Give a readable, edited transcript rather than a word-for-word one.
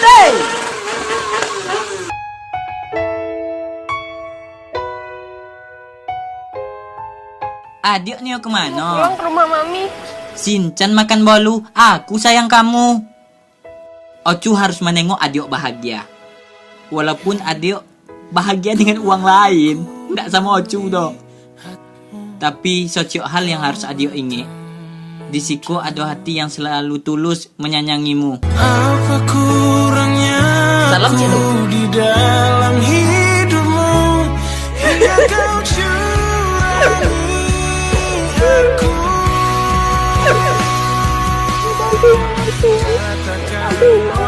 deh. Adik Neo kemana? Pulang ke rumah mami. Shinchan makan bolu. Aku sayang kamu. Ocu harus menengok adik bahagia. Walaupun adik bahagia dengan uang lain, tidak sama Ocu dong. Tapi setiap hal yang harus adik ingat. Di siku ada hati yang selalu tulus menyayangimu. Apa kurangnya Salam, Cik. di dalam hidupmu hingga kau curangi aku. Katakan